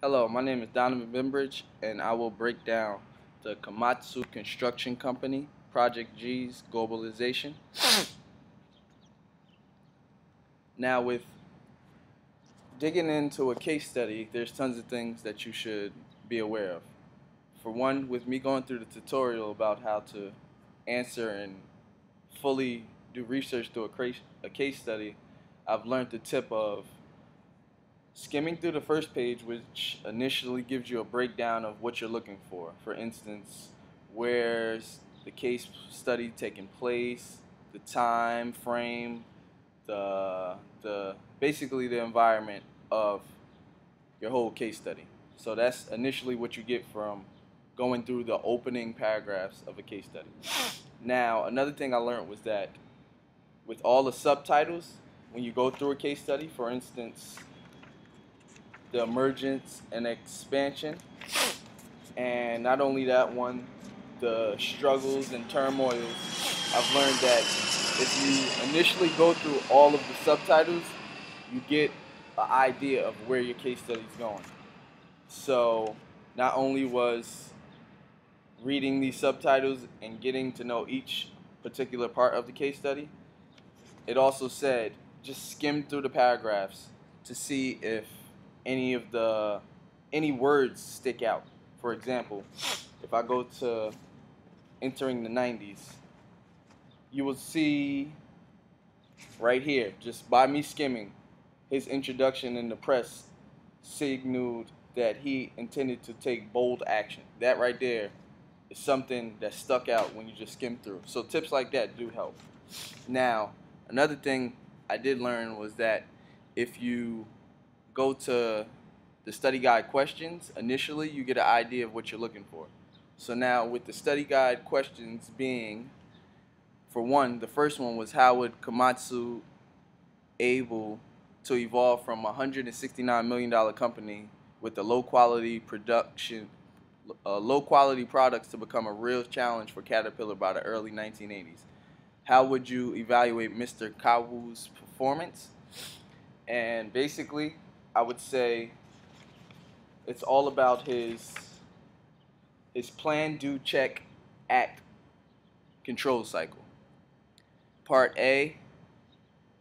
Hello, my name is Donovan Bimbridge, and I will break down the Komatsu Construction Company, Project G's globalization. Now, with digging into a case study, there's tons of things that you should be aware of. For one, with me going through the tutorial about how to answer and fully do research through a case study, I've learned the tip of skimming through the first page, which initially gives you a breakdown of what you're looking for. For instance, where's the case study taking place, the time frame, the basically the environment of your whole case study. So that's initially what you get from going through the opening paragraphs of a case study. Now, another thing I learned was that with all the subtitles, when you go through a case study, for instance, the emergence and expansion, and not only that one, the struggles and turmoils, I've learned that if you initially go through all of the subtitles, you get an idea of where your case study is going. So not only was reading these subtitles and getting to know each particular part of the case study, it also said just skim through the paragraphs to see if any words stick out. For example, if I go to entering the 90s, you will see right here, just by me skimming, his introduction in the press signaled that he intended to take bold action. That right there is something that stuck out when you just skim through. So tips like that do help. Now, another thing I did learn was that if you go to the study guide questions, initially you get an idea of what you're looking for. So now with the study guide questions being, for one, the first one was how would Komatsu able to evolve from a $169 million company with a low quality products to become a real challenge for Caterpillar by the early 1980s. How would you evaluate Mr. Kawu's performance? And basically, I would say it's all about his plan, do, check, act, control cycle. Part A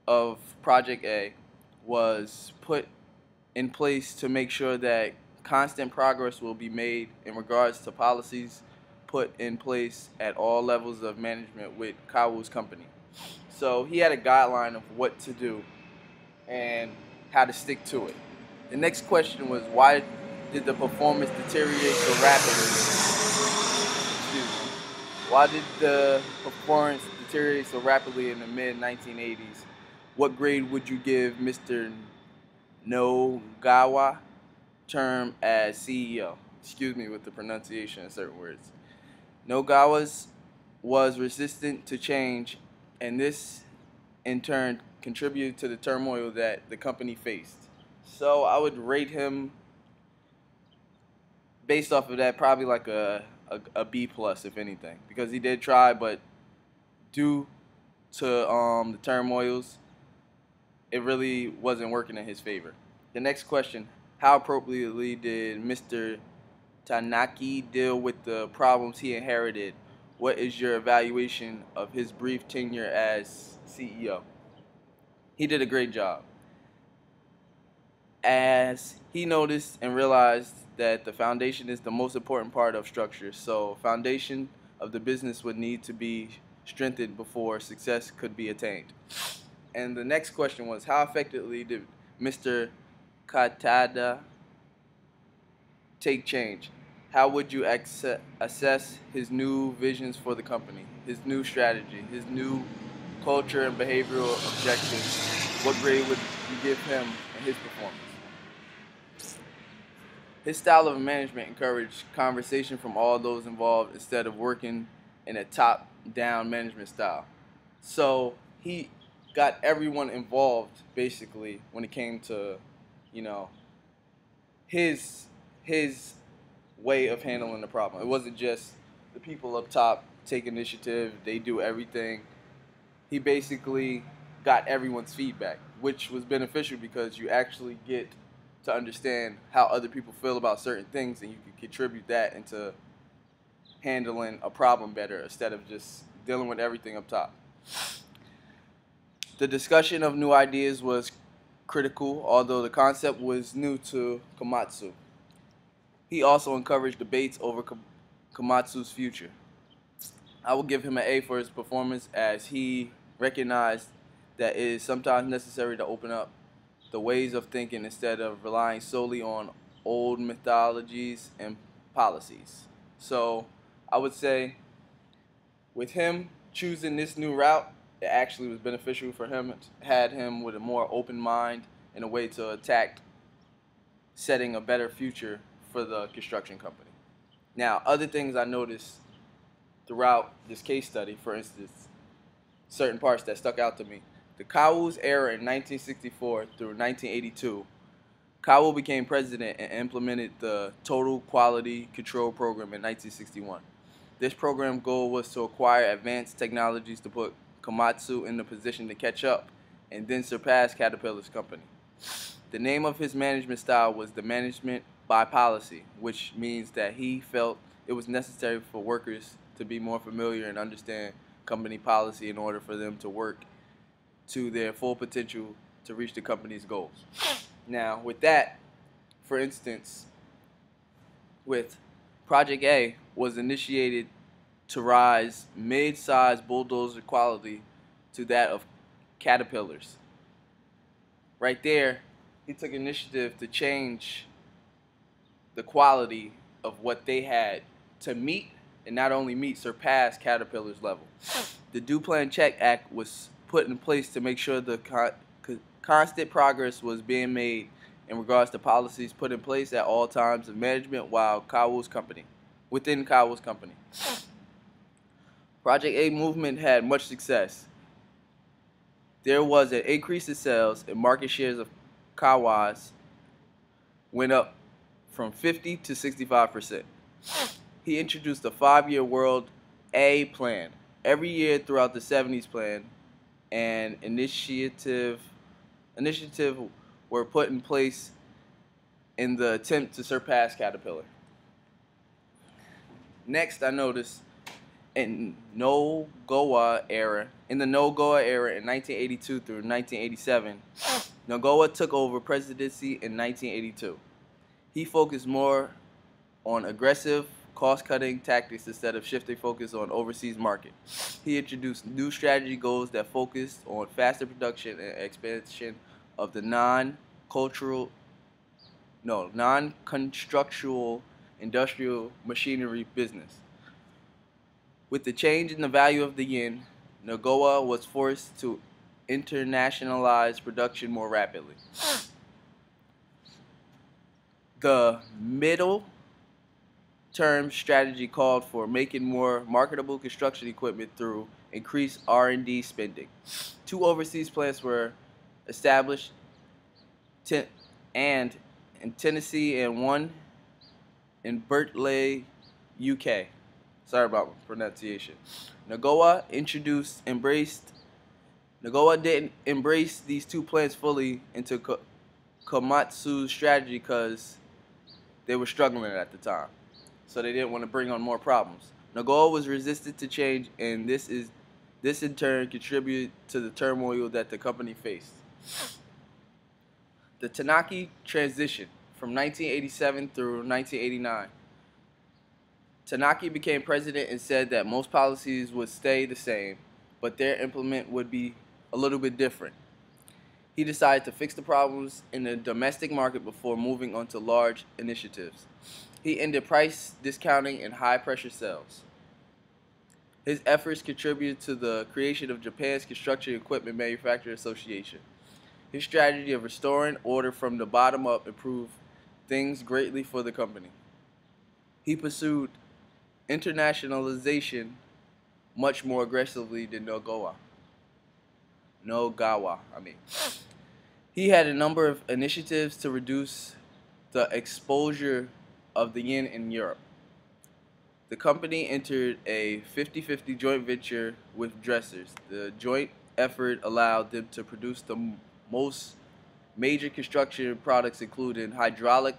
of Project A was put in place to make sure that constant progress will be made in regards to policies put in place at all levels of management with Kawu's company. So he had a guideline of what to do and how to stick to it. The next question was, why did the performance deteriorate so rapidly? Excuse me. Why did the performance deteriorate so rapidly in the mid-1980s? What grade would you give Mr. Nogawa term as CEO? Excuse me with the pronunciation of certain words. Nogawa's was resistant to change, and this in turn contributed to the turmoil that the company faced. So I would rate him based off of that probably like a B plus if anything, because he did try, but due to the turmoils, it really wasn't working in his favor. The next question: how appropriately did Mr. Tanaki deal with the problems he inherited? What is your evaluation of his brief tenure as CEO? He did a great job, as he noticed and realized that the foundation is the most important part of structure. So foundation of the business would need to be strengthened before success could be attained. And the next question was, how effectively did Mr. Katada take change? How would you assess his new visions for the company, his new strategy, his new culture and behavioral objectives? What grade would you give him and his performance? His style of management encouraged conversation from all those involved instead of working in a top-down management style. So he got everyone involved basically when it came to, you know, his way of handling the problem. It wasn't just the people up top take initiative, they do everything. He basically got everyone's feedback, which was beneficial because you actually get to understand how other people feel about certain things, and you can contribute that into handling a problem better instead of just dealing with everything up top. The discussion of new ideas was critical, although the concept was new to Komatsu. He also encouraged debates over Komatsu's future. I will give him an A for his performance as he recognized that it is sometimes necessary to open up the ways of thinking instead of relying solely on old methodologies and policies. So I would say with him choosing this new route, it actually was beneficial for him. It had him with a more open mind and a way to attack setting a better future for the construction company. Now, other things I noticed throughout this case study, for instance, certain parts that stuck out to me. The Kawu's era in 1964 through 1982, Kawu became president and implemented the Total Quality Control Program in 1961. This program goal was to acquire advanced technologies to put Komatsu in the position to catch up and then surpass Caterpillar's company. The name of his management style was the management by policy, which means that he felt it was necessary for workers to be more familiar and understand company policy in order for them to work to their full potential to reach the company's goals. Now, with that, for instance, with Project A was initiated to rise mid-sized bulldozer quality to that of Caterpillar's. Right there, he took initiative to change the quality of what they had to meet, and not only meet, surpass Caterpillar's level. The Do Plan Check Act was put in place to make sure the constant progress was being made in regards to policies put in place at all times of management within Kawu's company. Project A movement had much success. There was an increase in sales and market shares of Kawa's went up from 50 to 65%. He introduced a 5-year World A plan. Every year throughout the 70s plan and initiative were put in place in the attempt to surpass Caterpillar. Next, I noticed in the No-Gowa era in 1982 through 1987, Nogoa took over presidency in 1982. He focused more on aggressive cost-cutting tactics instead of shifting focus on overseas market. He introduced new strategy goals that focused on faster production and expansion of the non-constructual industrial machinery business. With the change in the value of the yen, Nogoa was forced to internationalize production more rapidly. The middle term strategy called for making more marketable construction equipment through increased R&D spending. 2 overseas plants were established in Tennessee and 1 in Burtley, UK. Sorry about my pronunciation. Nogoa didn't embrace these 2 plants fully into Komatsu's strategy because they were struggling at the time. So they didn't want to bring on more problems. Nogoa was resistant to change, and this in turn contributed to the turmoil that the company faced. The Tanaki transition from 1987 through 1989. Tanaki became president and said that most policies would stay the same, but their implement would be a little bit different. He decided to fix the problems in the domestic market before moving on to large initiatives. He ended price discounting and high-pressure sales. His efforts contributed to the creation of Japan's Construction Equipment Manufacturers Association. His strategy of restoring order from the bottom up improved things greatly for the company. He pursued internationalization much more aggressively than Nogowa. He had a number of initiatives to reduce the exposure of the yen in Europe. The company entered a 50-50 joint venture with dressers. The joint effort allowed them to produce the most Major construction products included hydraulic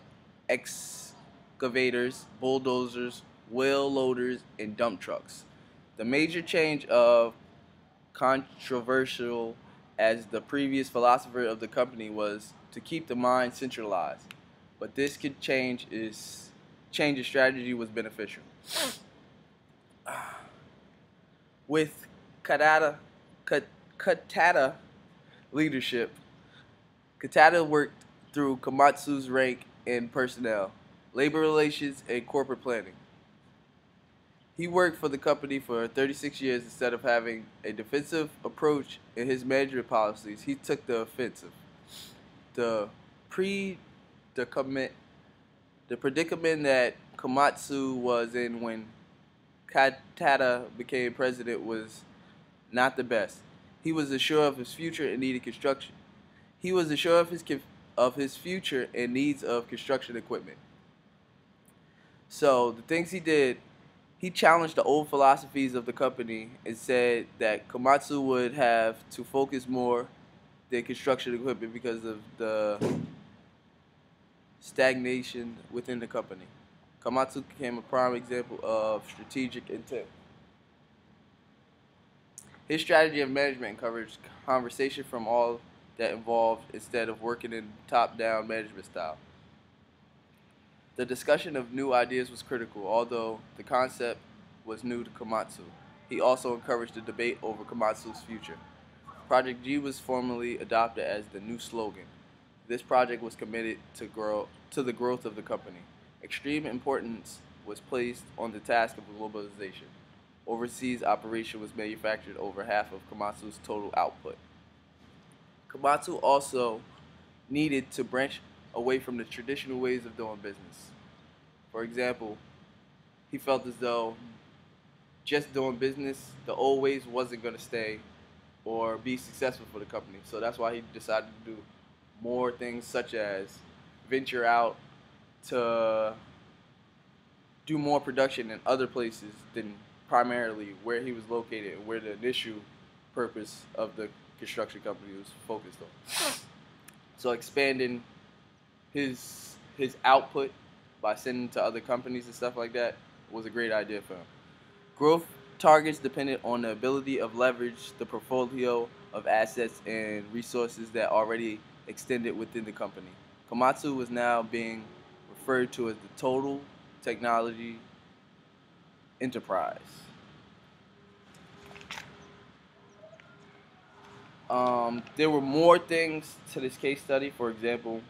excavators, bulldozers, wheel loaders, and dump trucks. The major change of controversial as the previous philosopher of the company was to keep the mind centralized, but this could change his strategy was beneficial. With Katata, Katata leadership, Katata worked through Komatsu's rank in personnel, labor relations, and corporate planning. He worked for the company for 36 years. Instead of having a defensive approach in his management policies, he took the offensive. The predicament, the predicament that Komatsu was in when Katata became president was not the best. He was assured of his future and needed construction. He was assured of his future and needs of construction equipment. So the things he did, he challenged the old philosophies of the company and said that Komatsu would have to focus more than construction equipment because of the stagnation within the company. Komatsu became a prime example of strategic intent. His strategy of management encouraged conversation from all that involved instead of working in top-down management style. The discussion of new ideas was critical, although the concept was new to Komatsu. He also encouraged the debate over Komatsu's future. Project G was formally adopted as the new slogan. This project was committed to the growth of the company. Extreme importance was placed on the task of globalization. Overseas operation was manufactured over half of Komatsu's total output. Komatsu also needed to branch away from the traditional ways of doing business. For example, he felt as though just doing business the old ways wasn't going to stay or be successful for the company. So that's why he decided to do more things such as venture out to do more production in other places than primarily where he was located and where the initial purpose of the construction company was focused on. So expanding his output by sending to other companies and stuff like that was a great idea for him. Growth targets depended on the ability of leverage the portfolio of assets and resources that already extended within the company. Komatsu was now being referred to as the total technology enterprise. There were more things to this case study. For example,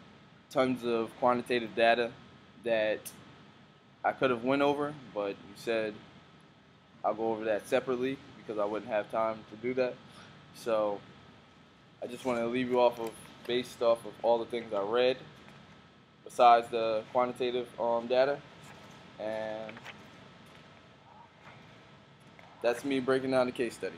tons of quantitative data that I could have went over, but you said I'll go over that separately because I wouldn't have time to do that. So I just want to leave you off of based off of all the things I read besides the quantitative data, and that's me breaking down the case study.